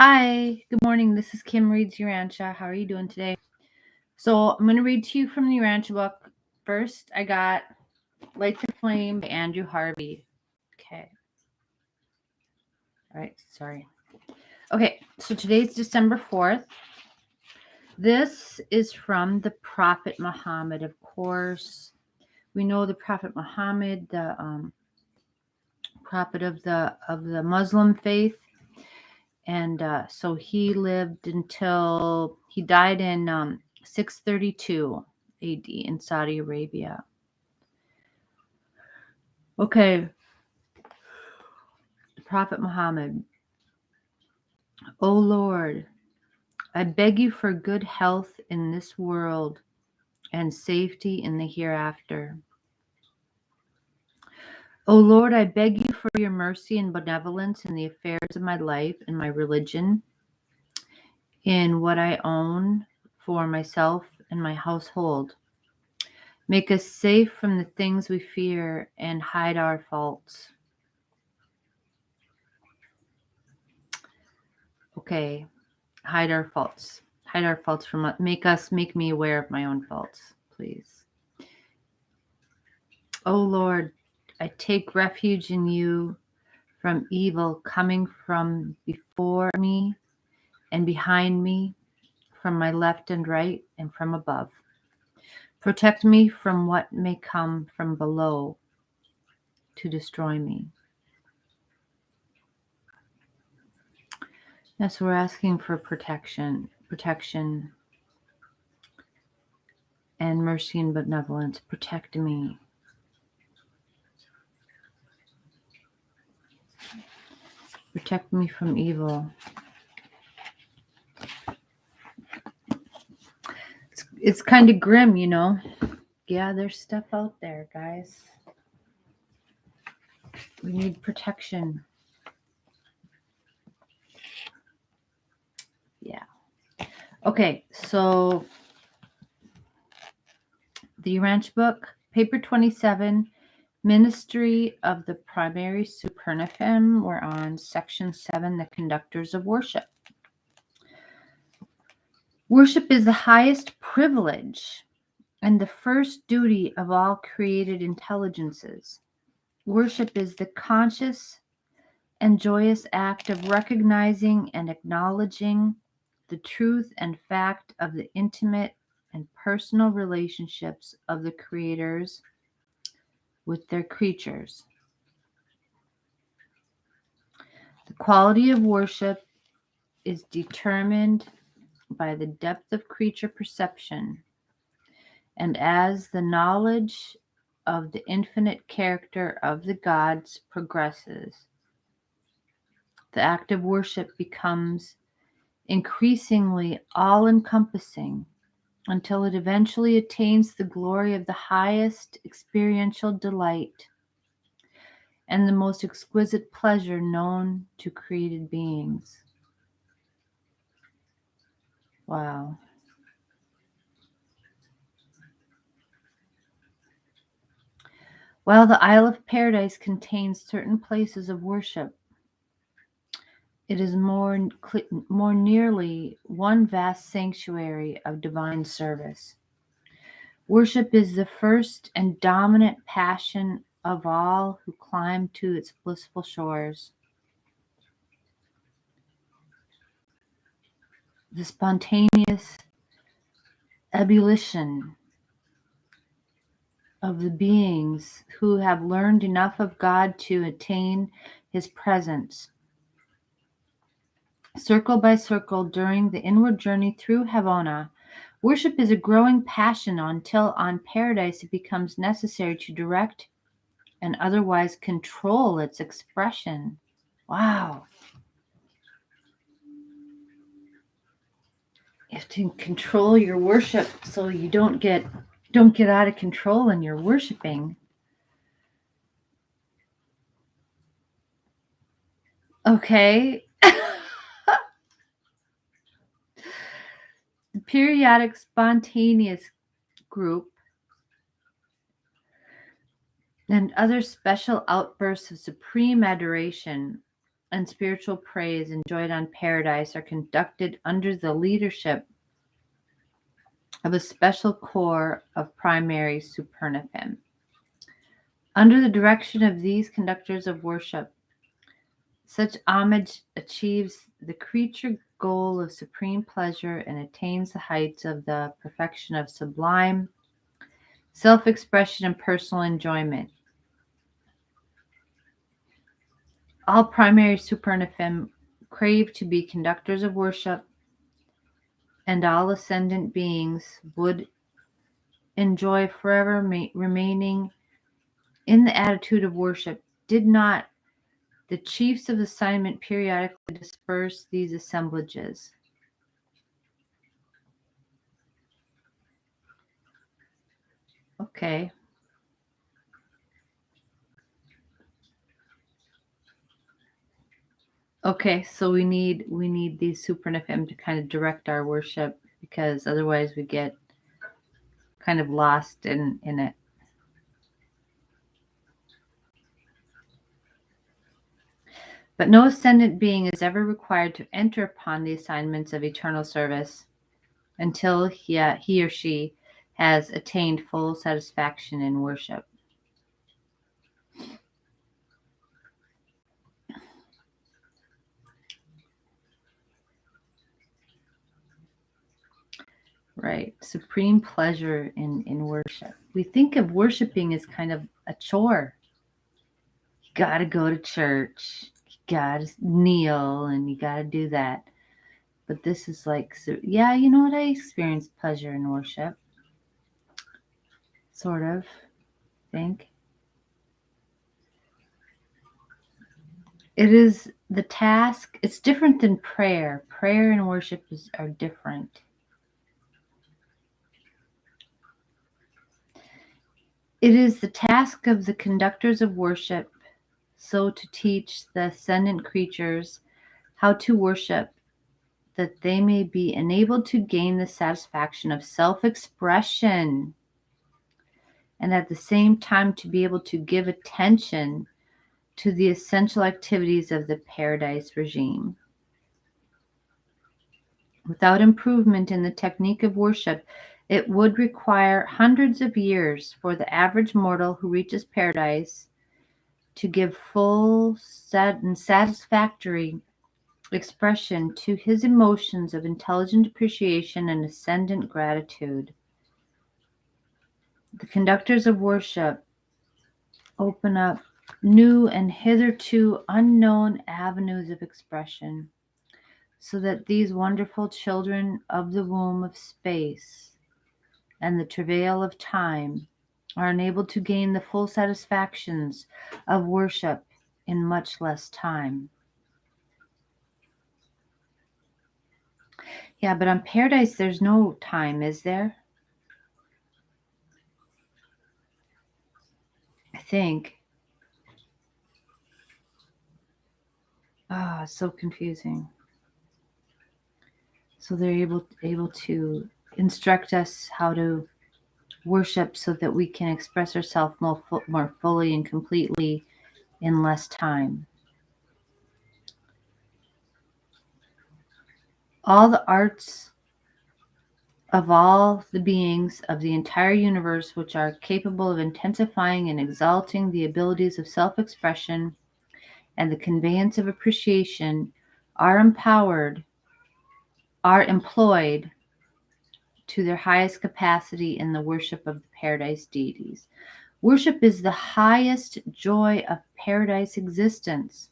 Hi, good morning. This is Kim reads Urantia. How are you doing today? So I'm going to read to you from the Urantia book. First, I got Light the Flame by Andrew Harvey. Okay. All right, sorry. Okay, so today's December 4th. This is from the Prophet Muhammad, of course. We know the Prophet Muhammad, the prophet of the Muslim faith. And so he lived until he died in 632 AD in Saudi Arabia. Okay, the Prophet Muhammad. O Lord, I beg you for good health in this world and safety in the hereafter. O Lord, I beg you for your mercy and benevolence in the affairs of my life and my religion, in what I own for myself and my household. Make us safe from the things we fear and hide our faults. Okay, hide our faults. Hide our faults from us. Make me aware of my own faults, please. Oh Lord, I take refuge in you from evil coming from before me and behind me, from my left and right, and from above. Protect me from what may come from below to destroy me. Yes, we're asking for protection and mercy and benevolence. Protect me. Protect me from evil. It's kind of grim, you know. Yeah, there's stuff out there, guys. We need protection. Yeah. Okay, so the Urantia book, Ppr27, Ministry of the Primary Supernifem. We're on section 7, the Conductors of Worship. Worship is the highest privilege and the first duty of all created intelligences. Worship is the conscious and joyous act of recognizing and acknowledging the truth and fact of the intimate and personal relationships of the creators with their creatures. The quality of worship is determined by the depth of creature perception, and as the knowledge of the infinite character of the gods progresses, the act of worship becomes increasingly all-encompassing until it eventually attains the glory of the highest experiential delight and the most exquisite pleasure known to created beings. Wow. While the Isle of Paradise contains certain places of worship, it is more nearly one vast sanctuary of divine service. Worship is the first and dominant passion of all who climb to its blissful shores. The spontaneous ebullition of the beings who have learned enough of God to attain his presence. Circle by circle during the inward journey through Havana, worship is a growing passion until on Paradise it becomes necessary to direct and otherwise control its expression. Wow. You have to control your worship so you don't get out of control in your worshiping. Okay. The periodic spontaneous group and other special outbursts of supreme adoration and spiritual praise enjoyed on paradise are conducted under the leadership of a special corps of primary supernaphim. Under the direction of these conductors of worship, such homage achieves the creature goal of supreme pleasure and attains the heights of the perfection of sublime self-expression and personal enjoyment. All primary supernaphim crave to be conductors of worship, and all ascendant beings would enjoy forever remaining in the attitude of worship, did not the chiefs of assignment periodically disperse these assemblages. Okay. Okay, so we need these supernaphim to kind of direct our worship, because otherwise we get kind of lost in it. But no ascendant being is ever required to enter upon the assignments of eternal service until he or she has attained full satisfaction in worship. Right. Supreme pleasure in worship. We think of worshiping as kind of a chore. You got to go to church. You got to kneel and you got to do that. But this is like, so, yeah, you know what? I experience pleasure in worship. Sort of, I think. It is the task. It's different than prayer. Prayer and worship are different. It is the task of the conductors of worship so to teach the ascendant creatures how to worship, that they may be enabled to gain the satisfaction of self-expression, and at the same time to be able to give attention to the essential activities of the paradise regime. Without improvement in the technique of worship, it would require hundreds of years for the average mortal who reaches paradise to give full and satisfactory expression to his emotions of intelligent appreciation and ascendant gratitude. The conductors of worship open up new and hitherto unknown avenues of expression, so that these wonderful children of the womb of space and the travail of time are enabled to gain the full satisfactions of worship in much less time. Yeah, but on paradise, there's no time, is there? I think. Ah, so confusing. So they're able to instruct us how to worship so that we can express ourselves more fully and completely in less time. All the arts of all the beings of the entire universe which are capable of intensifying and exalting the abilities of self-expression and the conveyance of appreciation are employed to their highest capacity in the worship of the paradise deities. Worship is the highest joy of paradise existence.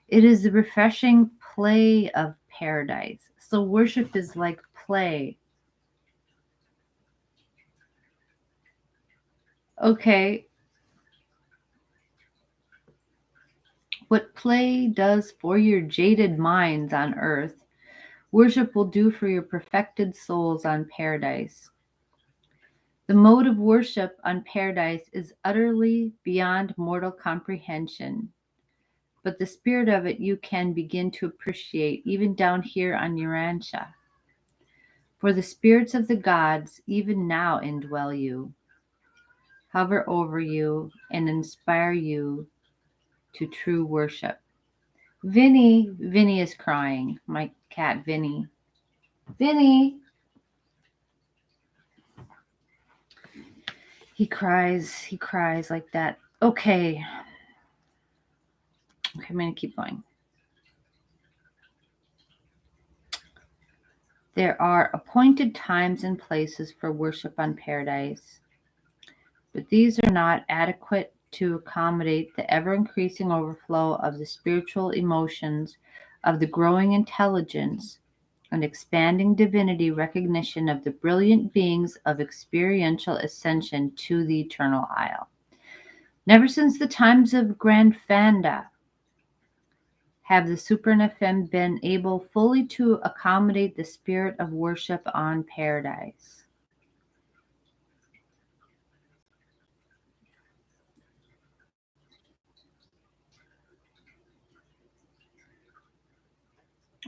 It is the refreshing play of paradise. So worship is like play. Okay. What play does for your jaded minds on earth, worship will do for your perfected souls on paradise. The mode of worship on paradise is utterly beyond mortal comprehension, but the spirit of it you can begin to appreciate even down here on Urantia. For the spirits of the gods even now indwell you, hover over you, and inspire you to true worship. Vinny is crying. My cat, Vinny. Vinny! He cries like that. Okay, I'm going to keep going. There are appointed times and places for worship on Paradise, but these are not adequate to accommodate the ever-increasing overflow of the spiritual emotions of the growing intelligence and expanding divinity recognition of the brilliant beings of experiential ascension to the eternal isle. Never since the times of Grandfanda have the Supernafem been able fully to accommodate the spirit of worship on Paradise.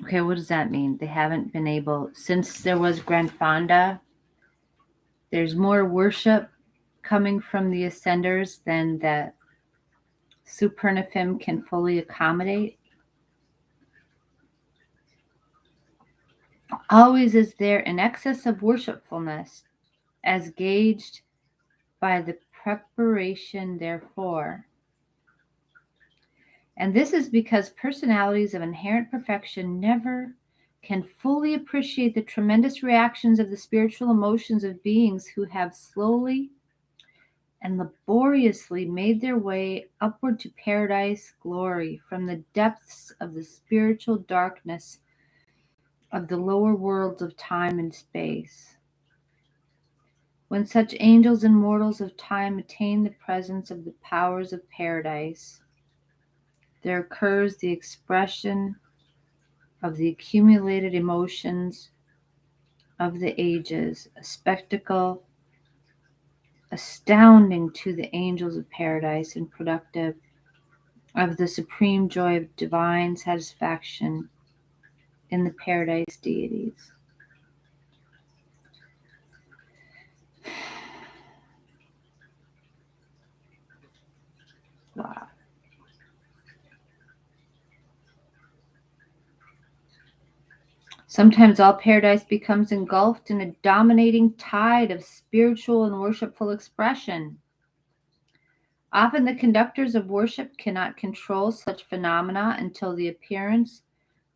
Okay, what does that mean? They haven't been able, since there was Grandfanda, there's more worship coming from the Ascenders than that Supernafem can fully accommodate. Always is there an excess of worshipfulness as gauged by the preparation therefore. And this is because personalities of inherent perfection never can fully appreciate the tremendous reactions of the spiritual emotions of beings who have slowly and laboriously made their way upward to paradise glory from the depths of the spiritual darkness of the lower worlds of time and space. When such angels and mortals of time attain the presence of the powers of paradise, there occurs the expression of the accumulated emotions of the ages, a spectacle astounding to the angels of paradise and productive of the supreme joy of divine satisfaction in the paradise deities. Wow. Sometimes all paradise becomes engulfed in a dominating tide of spiritual and worshipful expression. Often the conductors of worship cannot control such phenomena until the appearance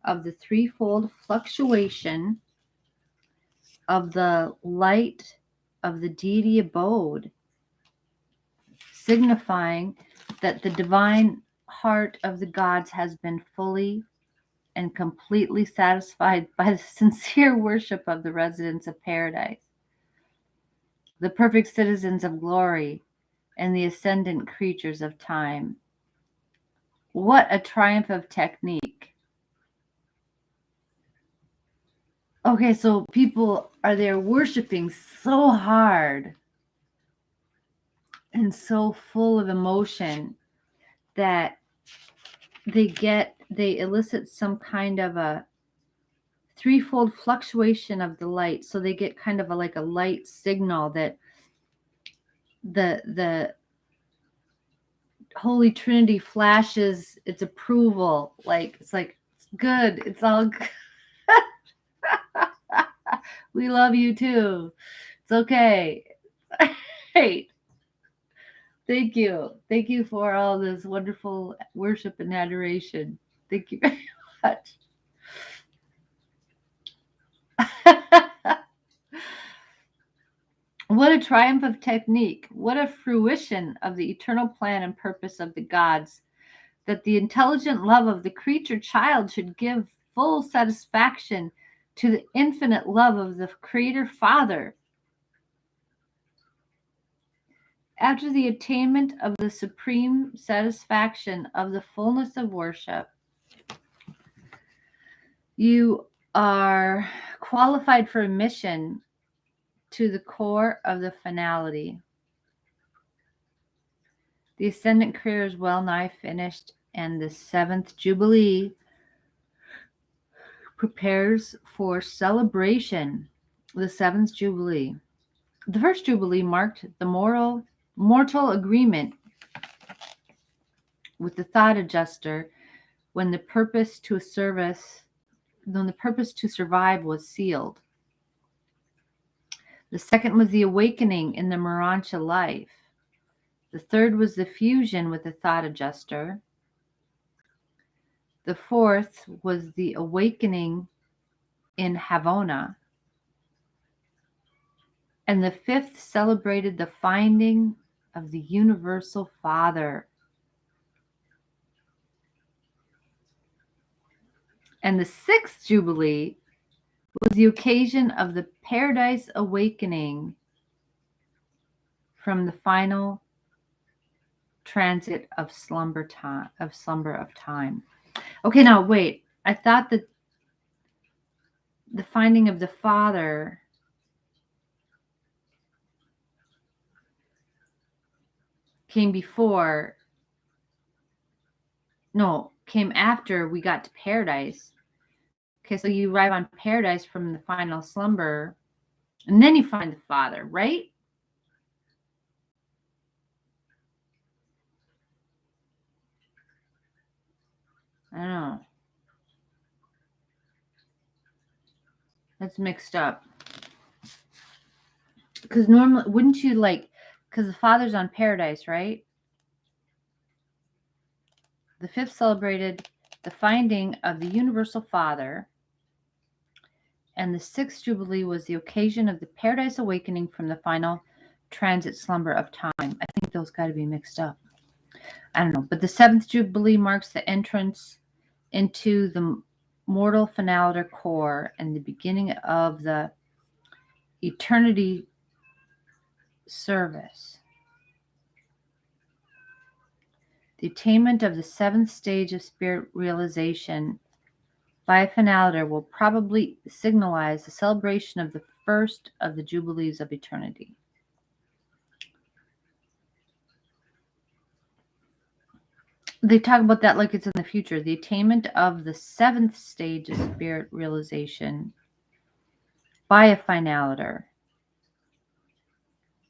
of the threefold fluctuation of the light of the deity abode, signifying that the divine heart of the gods has been fully and completely satisfied by the sincere worship of the residents of paradise, the perfect citizens of glory, and the ascendant creatures of time. What a triumph of technique. Okay, so people are there worshiping so hard and so full of emotion that they elicit some kind of a threefold fluctuation of the light. So they get kind of like a light signal that the Holy Trinity flashes its approval. Like it's good. It's all good. We love you too. It's okay. Right. Thank you. Thank you for all this wonderful worship and adoration. Thank you very much. What a triumph of technique. What a fruition of the eternal plan and purpose of the gods, that the intelligent love of the creature child should give full satisfaction to the infinite love of the Creator Father. After the attainment of the supreme satisfaction of the fullness of worship, you are qualified for admission to the core of the finality. The ascendant career is well nigh finished, and the seventh Jubilee prepares for celebration. The seventh Jubilee. The first Jubilee marked the mortal agreement with the thought adjuster, when the purpose to survive was sealed. The second was the awakening in the Urantia life. The third was the fusion with the thought adjuster. The fourth was the awakening in Havona. And the fifth celebrated the finding of the Universal Father. And the sixth Jubilee was the occasion of the Paradise Awakening from the final transit of slumber of time. Okay, now wait. I thought that the finding of the Father came after we got to paradise. Okay, so you arrive on paradise from the final slumber, and then you find the Father, right? I don't know. That's mixed up. Because normally, wouldn't you because the Father's on paradise, right? The fifth celebrated the finding of the Universal Father, and the sixth Jubilee was the occasion of the Paradise Awakening from the final transit slumber of time. I think those got to be mixed up. I don't know. But the seventh Jubilee marks the entrance into the mortal finaliter core and the beginning of the eternity service. The attainment of the seventh stage of spirit realization by a finaliter will probably signalize the celebration of the first of the Jubilees of eternity. They talk about that like it's in the future. The attainment of the seventh stage of spirit realization by a finaliter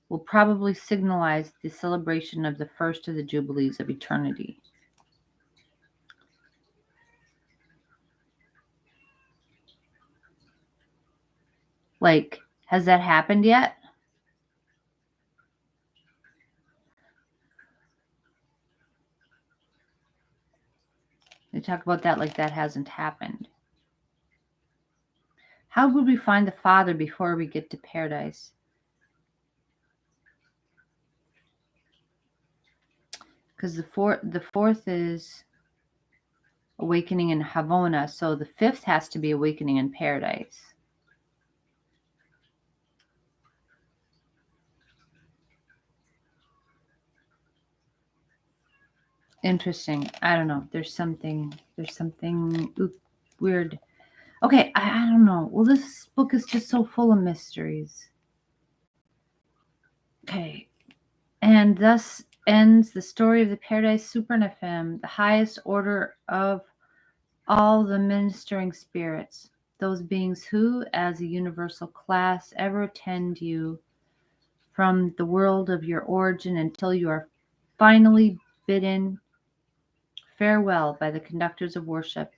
will probably signalize the celebration of the first of the Jubilees of eternity. Like, has that happened yet? They talk about that like that hasn't happened. How would we find the Father before we get to paradise? Because the fourth is awakening in Havona, so the fifth has to be awakening in paradise. Interesting. I don't know. There's something weird. Okay, I don't know. Well, this book is just so full of mysteries. Okay. And thus ends the story of the Paradise Supernafem, the highest order of all the ministering spirits, those beings who, as a universal class, ever attend you from the world of your origin until you are finally bidden farewell by the conductors of worship,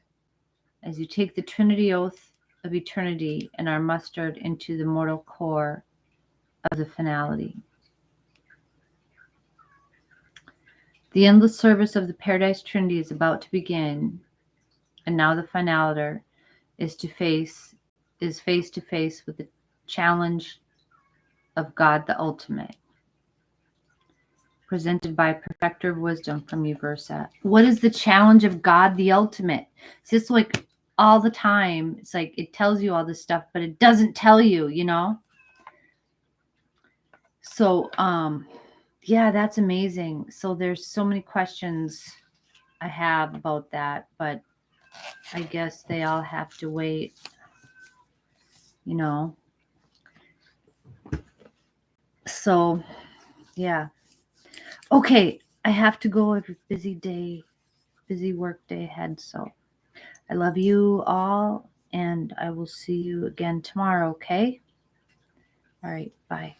as you take the Trinity oath of eternity and are mustered into the mortal core of the finality. The endless service of the Paradise Trinity is about to begin, and now the finaliter is face to face with the challenge of God the Ultimate, presented by Perfecter of Wisdom from Urantia. What is the challenge of God the Ultimate? It's just like all the time. It's like it tells you all this stuff, but it doesn't tell you, you know? So, yeah, that's amazing. So there's so many questions I have about that, but I guess they all have to wait, you know? So, yeah. Okay, I have to go. Every busy work day ahead. So I love you all, and I will see you again tomorrow, okay? All right, bye.